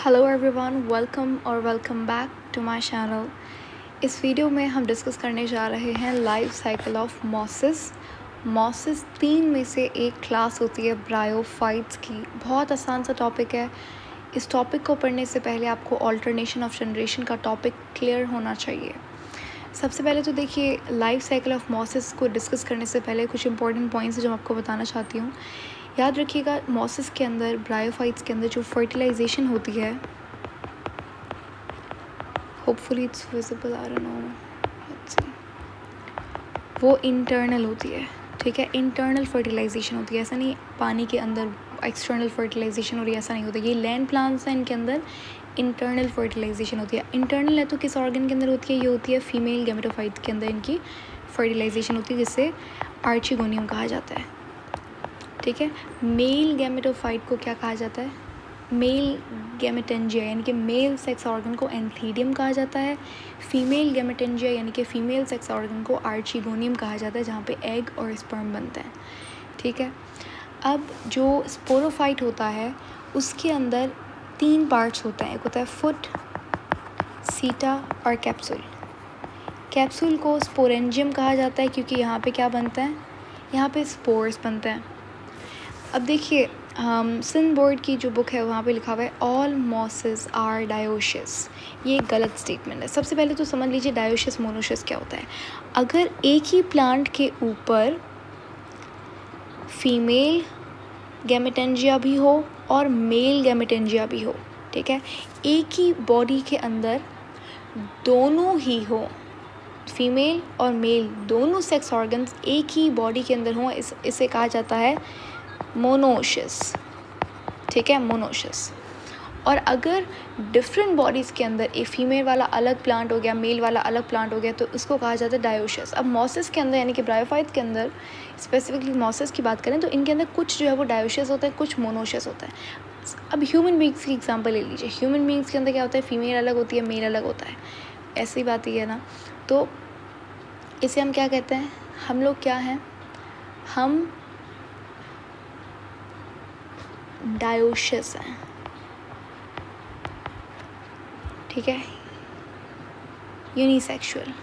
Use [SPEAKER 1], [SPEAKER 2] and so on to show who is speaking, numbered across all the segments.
[SPEAKER 1] Hello everyone, welcome back to my channel. इस video में हम डिस्कस करने जा रहे हैं life cycle of mosses. Mosses 3 में से एक क्लास होती है ब्रायोफाइट्स की। बहुत आसान सा टॉपिक है। इस टॉपिक को पढ़ने से पहले आपको ऑल्टरनेशन ऑफ जनरेशन का टॉपिक क्लियर होना चाहिए। सबसे पहले तो देखिए, लाइफ साइकिल ऑफ मॉसेस को डिस्कस करने से पहले कुछ इंपॉर्टेंट पॉइंट्स जो मैं आपको बताना चाहती हूँ। याद रखिएगा, मॉसेस के अंदर, ब्रायोफाइट्स के अंदर जो फर्टिलाइजेशन होती है, hopefully it's visible, I don't know, let's see, वो इंटरनल होती है। ठीक है, इंटरनल फर्टिलाइजेशन होती है। ऐसा नहीं पानी के अंदर एक्सटर्नल फर्टिलाइजेशन हो रही है, ऐसा नहीं होता। ये लैंड प्लांट्स हैं, इनके अंदर इंटरनल फर्टिलाइजेशन होती है। इंटरनल है तो किस ऑर्गन के अंदर होती है? ये होती है फीमेल गैमेटोफाइट्स के अंदर इनकी फर्टिलाइजेशन होती है, जिससे आर्चिगोनियम कहा जाता है। ठीक है, मेल गैमेटोफाइट को क्या कहा जाता है? मेल गैमेटेंजिया यानी कि मेल सेक्स ऑर्गन को एंथीडियम कहा जाता है। फीमेल गैमेटेंजिया यानी कि फीमेल सेक्स ऑर्गन को आर्चिगोनियम कहा जाता है, जहाँ पे एग और स्पर्म बनते हैं। ठीक है, अब जो स्पोरोफाइट होता है उसके अंदर 3 पार्ट्स होते हैं। एक होता है फुट, सीटा और कैप्सूल। कैप्सूल को स्पोरेंजियम कहा जाता है क्योंकि यहाँ पे क्या बनता है? यहाँ पे स्पोर्स बनते हैं। अब देखिए, सिंध बोर्ड की जो बुक है वहाँ पे लिखा हुआ है ऑल मॉसेस आर डायोशियस। ये एक गलत स्टेटमेंट है। सबसे पहले तो समझ लीजिए डायोशियस मोनोशियस क्या होता है। अगर एक ही प्लांट के ऊपर फीमेल गैमेटेंजिया भी हो और मेल गैमेटेंजिया भी हो, ठीक है, एक ही बॉडी के अंदर दोनों ही हो, फीमेल और मेल दोनों सेक्स ऑर्गन्स एक ही बॉडी के अंदर हों, इसे कहा जाता है मोनोशियस। ठीक है, मोनोशियस। और अगर डिफरेंट बॉडीज़ के अंदर एक फीमेल वाला अलग प्लांट हो गया, मेल वाला अलग प्लांट हो गया, तो इसको कहा जाता है डायोशियस। अब मॉसेस के अंदर यानी कि ब्रायोफाइट्स के अंदर, स्पेसिफिकली मॉसेस की बात करें तो इनके अंदर कुछ जो है वो डायोशियस होता है, कुछ मोनोशियस होता है। अब ह्यूमन बींग्स की एग्जांपल ले लीजिए। ह्यूमन बींग्स के अंदर क्या होता है? फीमेल अलग होती है, मेल अलग होता है। ऐसी बात ही है ना। तो इसे हम क्या कहते हैं? हम लोग क्या हैं? हम डायोशियस हैं। ठीक है, यूनिसेक्सुअल।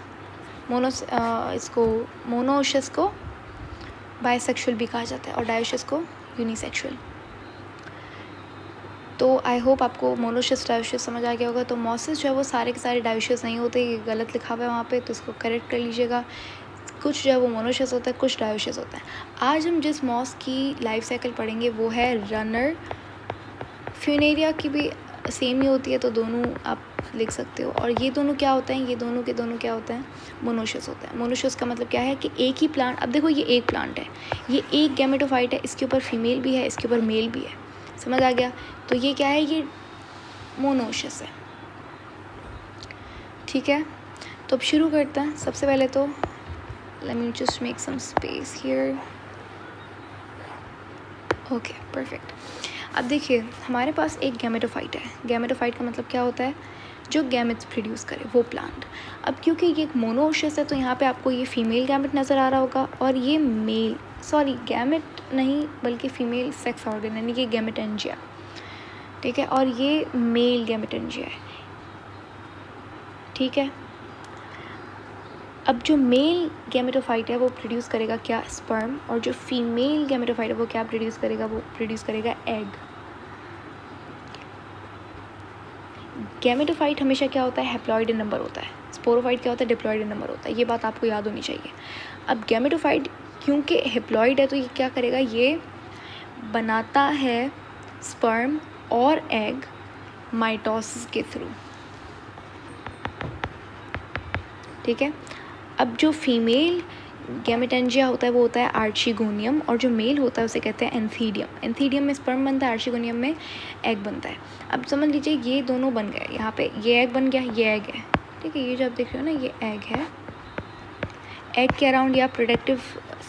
[SPEAKER 1] इसको मोनोशियस को बाइसेक्सुअल भी कहा जाता है और डायोशियस को यूनिसेक्सुअल। तो आई होप आपको मोनोशियस डायोशियस समझ आ गया होगा। तो मॉसेस जो है वो सारे के सारे डायोशियस नहीं होते, ये गलत लिखा हुआ है वहाँ पे, तो इसको करेक्ट कर लीजिएगा। कुछ जो है वो मोनोशियस होता है, कुछ डायोशियस होता है। आज हम जिस मॉस की लाइफ साइकिल पढ़ेंगे वो है रनर। फ्यूनेरिया की भी सेम ही होती है, तो दोनों आप लिख सकते हो। और ये दोनों क्या होते हैं? ये दोनों के दोनों क्या होते हैं? मोनोशियस होता है। मोनोशियस का मतलब क्या है कि एक ही प्लांट, अब देखो ये एक प्लांट है, ये एक गैमेटोफाइट है, इसके ऊपर फीमेल भी है, इसके ऊपर मेल भी है। समझ आ गया? तो ये क्या है? ये मोनोशियस है। ठीक है, तो अब शुरू करते हैं। सबसे पहले तो let me just make some space here. Okay, perfect. अब देखिए, हमारे पास एक गैमेटोफाइट है। गैमेटोफाइट का मतलब क्या होता है? जो गैमेट्स प्रोड्यूस करे, वो प्लांट। अब क्योंकि ये एक मोनोशियस है तो यहाँ पे आपको ये फीमेल गैमेट नज़र आ रहा होगा और ये मेल, सॉरी गैमेट नहीं बल्कि फीमेल सेक्स ऑर्गन यानी कि गैमेटेंजिया। ठीक है, और ये मेल गैमेटेंजिया है। ठीक है, अब जो मेल गैमेटोफाइट है वो प्रोड्यूस करेगा क्या? स्पर्म। और जो फीमेल गैमेटोफाइट है वो क्या प्रोड्यूस करेगा? वो प्रोड्यूस करेगा एग। गैमेटोफाइट हमेशा क्या होता है? हैप्लॉइड इन नंबर होता है। स्पोरोफाइट क्या होता है? डिप्लॉइड इन नंबर होता है। ये बात आपको याद होनी चाहिए। अब गैमेटोफाइट क्योंकि हैप्लॉइड है तो ये क्या करेगा? ये बनाता है स्पर्म और एग माइटोसिस के थ्रू। ठीक है, अब जो फीमेल गैमेटेंजिया होता है वो होता है आर्चिगोनियम, और जो मेल होता है उसे कहते हैं एंथीडियम। एंथीडियम में स्पर्म बनता है, आर्चिगोनियम में एग बनता है। अब समझ लीजिए ये दोनों बन गए, यहाँ पे ये एग बन गया, ये एग है। ठीक है, ये जो आप देख रहे हो ना, ये एग है। एग के अराउंड या प्रोडक्टिव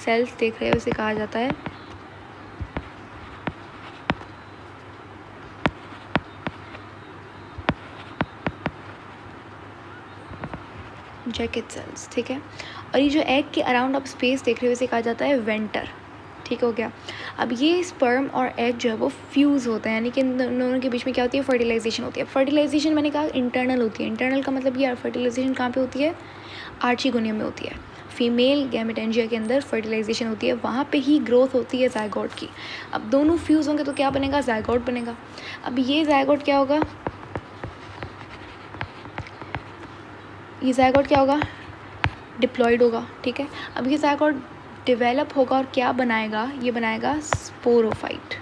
[SPEAKER 1] सेल्स देख रहे हो, उसे कहा जाता है जैकेट सेल्स। ठीक है, और ये जो एग के अराउंड आप स्पेस देख रहे हो इसे कहा जाता है वेंटर। ठीक हो गया। अब ये स्पर्म और एग जो है वो फ्यूज़ होते हैं, यानी कि इन दोनों के बीच में क्या होती है, फर्टिलाइजेशन होती है। फर्टिलाइजेशन मैंने कहा इंटरनल होती है। इंटरनल का मतलब ये फर्टिलाइजेशन कहाँ पे होती है, आर्चीगोनियम में होती है। फीमेल गैमेटेंजिया के अंदर फर्टिलाइजेशन होती है, वहाँ पे ही ग्रोथ होती है जायगोट की। अब दोनों फ्यूज़ होंगे तो क्या बनेगा, जायगोट बनेगा। अब ये जायगोट क्या होगा, ये जायगोट क्या होगा, डिप्लॉयड होगा, ठीक है। अब ये जायगोट डेवलप होगा और क्या बनाएगा, ये बनाएगा स्पोरोफाइट।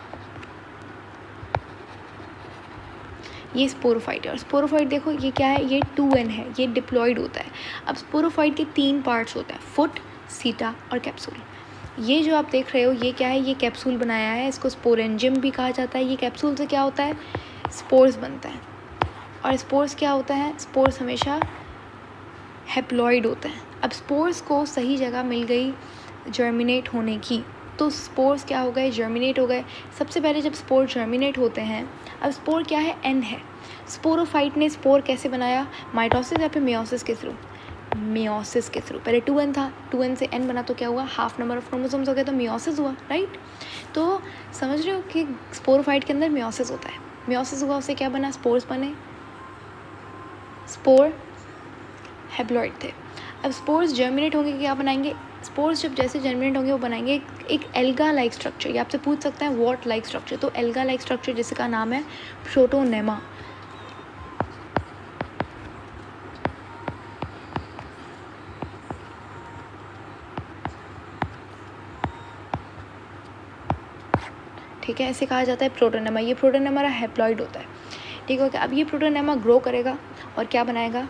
[SPEAKER 1] ये स्पोरोफाइट है, और स्पोरोफाइट देखो ये क्या है, ये 2n है, ये डिप्लॉयड होता है। अब स्पोरोफाइट के 3 पार्ट्स होते हैं, फुट, सीटा और कैप्सूल। ये जो आप देख रहे हो ये क्या है, ये कैप्सूल बनाया है, इसको स्पोरेंजियम भी कहा जाता है। ये कैप्सूल से क्या होता है, स्पोर्स बनता है। और स्पोर्स क्या होता है, स्पोर्स हमेशा हैप्लॉइड होते हैं। अब स्पोर्स को सही जगह मिल गई जर्मिनेट होने की, तो स्पोर्स क्या हो गए, जर्मिनेट हो गए। सबसे पहले जब स्पोर जर्मिनेट होते हैं, अब स्पोर क्या है, एन है। स्पोरोफाइट ने स्पोर कैसे बनाया, माइटोसिस या फिर मेयोसिस के थ्रू, मेयोसिस के थ्रू। पहले 2n था, 2n से n बना तो क्या हुआ, हाफ नंबर ऑफ क्रोमोसोम्स हो गया, तो मेयोसिस हुआ, राइट। तो समझ रहे हो कि स्पोरोफाइट के अंदर मेयोसिस होता है। मेयोसिस हुआ, उससे क्या बना, स्पोर्स बने, स्पोर हैप्लॉइड थे। अब स्पोर्स जर्मिनेट होंगे, क्या बनाएंगे, स्पोर्स जब जैसे जर्मिनेट होंगे वो बनाएंगे एक एल्गा लाइक स्ट्रक्चर। ये आपसे पूछ सकते हैं व्हाट लाइक स्ट्रक्चर, तो एल्गा लाइक स्ट्रक्चर जिसका नाम है प्रोटोनेमा। ठीक है, ऐसे कहा जाता है प्रोटोनेमा। ये प्रोटोनेमा हैप्लॉइड होता है, ठीक है। अब ये प्रोटोनेमा ग्रो करेगा और क्या बनाएगा,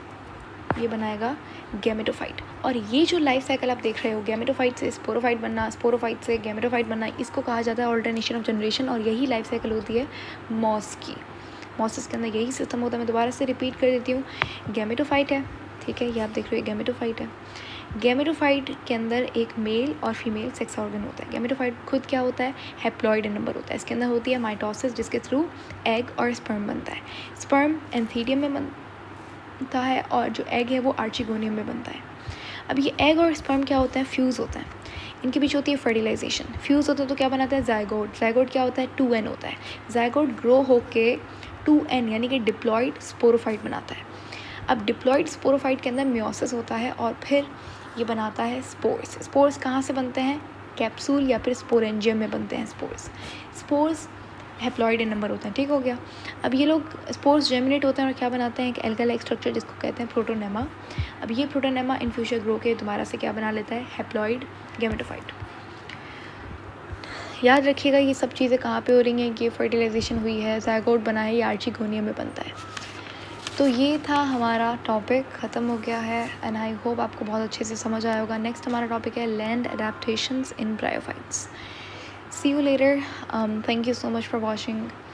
[SPEAKER 1] ये बनाएगा गैमेटोफाइट। और ये जो लाइफ साइकिल आप देख रहे हो, गैमेटोफाइट से स्पोरोफाइट बनना, स्पोरोफाइट से गैमेटोफाइट बनना, इसको कहा जाता है ऑल्टरनेशन ऑफ जनरेशन। और यही लाइफ साइकिल होती है मॉस की। मॉसेस के अंदर यही सिस्टम होता है। मैं दोबारा से रिपीट कर देती हूँ, गैमेटोफाइट है, ठीक है, ये आप देख रहे हो गैमेटोफाइट है। गैमेटोफाइट के अंदर एक मेल और फीमेल सेक्स ऑर्गन होता है। गैमेटोफाइट खुद क्या होता है, हैप्लॉइड नंबर होता है। इसके अंदर होती है माइटोसिस, जिसके थ्रू एग और स्पर्म बनता है। स्पर्म एंथीरियम में बनता है और जो एग है वो आर्चिगोनियम में बनता है। अब ये एग और स्पर्म क्या होता है, फ्यूज़ होता है, इनके बीच होती है फर्टिलाइजेशन। फ्यूज़ होता है तो क्या बनाता है, जायगोट। जायगोट क्या होता है, 2n होता है। जायगोट ग्रो होके 2n यानी कि डिप्लॉयड स्पोरोफाइट बनाता है। अब डिप्लॉयड स्पोरोफाइट के अंदर मेयोसिस होता है और फिर ये बनाता है स्पोर्स। स्पोर्स कहाँ से बनते हैं, कैप्सूल या फिर स्पोरेंजियम में बनते हैं स्पोर्स। स्पोर्स हैप्लॉइड इन नंबर होते हैं, ठीक हो गया। अब ये लोग स्पोर्स जर्मिनेट होते हैं और क्या बनाते हैं, एक एल्गा लाइक स्ट्रक्चर जिसको कहते हैं प्रोटोनेमा। अब ये प्रोटोनेमा इन फ्यूचर ग्रो के दोबारा से क्या बना लेता है, हैप्लॉइड गैमेटोफाइट। याद रखिएगा ये सब चीज़ें कहाँ पे हो रही हैं, कि फर्टिलाइजेशन हुई है, जायगोट बना है, ये आर्चिगोनियम में बनता है। तो ये था हमारा टॉपिक, ख़त्म हो गया है एंड आई होप आपको बहुत अच्छे से समझ आया होगा। नेक्स्ट हमारा टॉपिक है land adaptations in bryophytes. See you later, thank you so much for watching.